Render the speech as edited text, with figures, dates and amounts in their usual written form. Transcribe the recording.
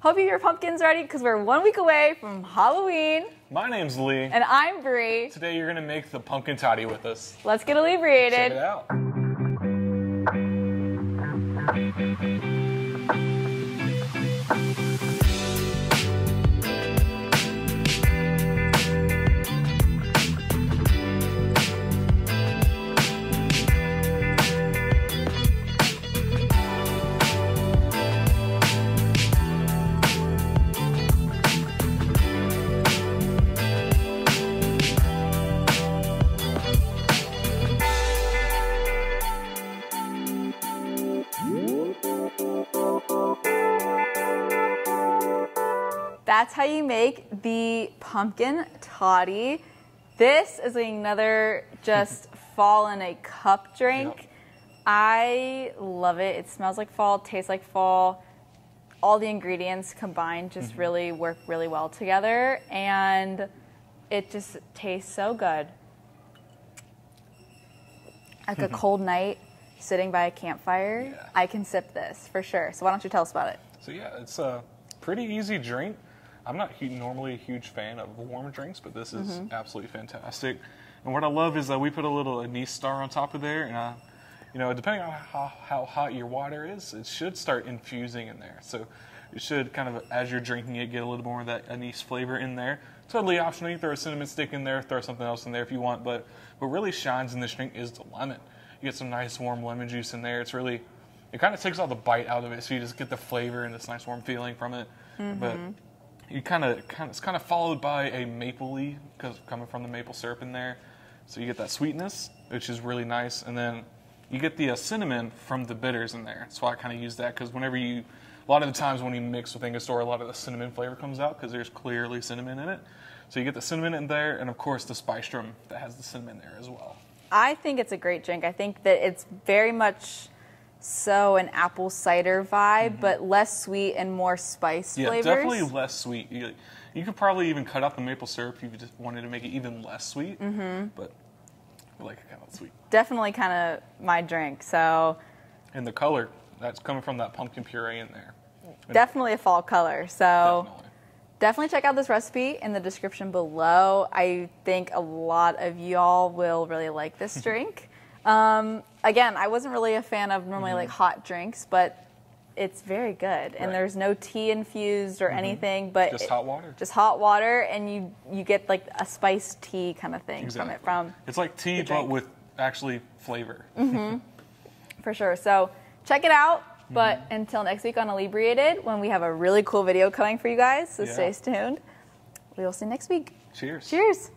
Hope you have your pumpkins ready because we're 1 week away from Halloween. My name's Lee. And I'm Bree. Today you're gonna make the pumpkin toddy with us. Let's get inebriated. Check it out. That's how you make the pumpkin toddy. This is another just fall in a cup drink. Yep. I love it. It smells like fall, tastes like fall. All the ingredients combined just really work really well together, and it just tastes so good. Like a cold night, sitting by a campfire, Yeah. I can sip this for sure. So why don't you tell us about it? So yeah, it's a pretty easy drink. I'm not normally a huge fan of warm drinks, but this is absolutely fantastic. And what I love is that we put a little anise star on top of there, and you know, depending on how hot your water is, it should start infusing in there. So it should kind of, as you're drinking it, get a little more of that anise flavor in there. Totally optional. You throw a cinnamon stick in there, throw something else in there if you want, but what really shines in this drink is the lemon. You get some nice warm lemon juice in there. It's really, it kind of takes all the bite out of it, so you just get the flavor and this nice warm feeling from it. But you it's kind of followed by a mapley, because coming from the maple syrup in there, so you get that sweetness, which is really nice, and then you get the cinnamon from the bitters in there. That's why I kind of use that, because whenever a lot of the times when you mix with Angostura, a lot of the cinnamon flavor comes out because there's clearly cinnamon in it. So you get the cinnamon in there, and of course the spiced rum that has the cinnamon there as well. I think it's a great drink. I think that it's very much so an apple cider vibe, but less sweet and more spice flavors. Yeah, definitely less sweet. You could probably even cut out the maple syrup if you just wanted to make it even less sweet, but I like it kind of sweet. Definitely kind of my drink, so. And the color, that's coming from that pumpkin puree in there. Definitely a fall color, so. Definitely Check out this recipe in the description below. I think a lot of y'all will really like this drink. Again, I wasn't really a fan of normally like hot drinks, but it's very good. And there's no tea infused or anything, but just hot water. Just hot water, and you get like a spiced tea kind of thing from it. It's like tea, but with actually flavor. For sure. So check it out. But until next week on Inebriated, when we have a really cool video coming for you guys, so stay tuned. We will see you next week. Cheers. Cheers.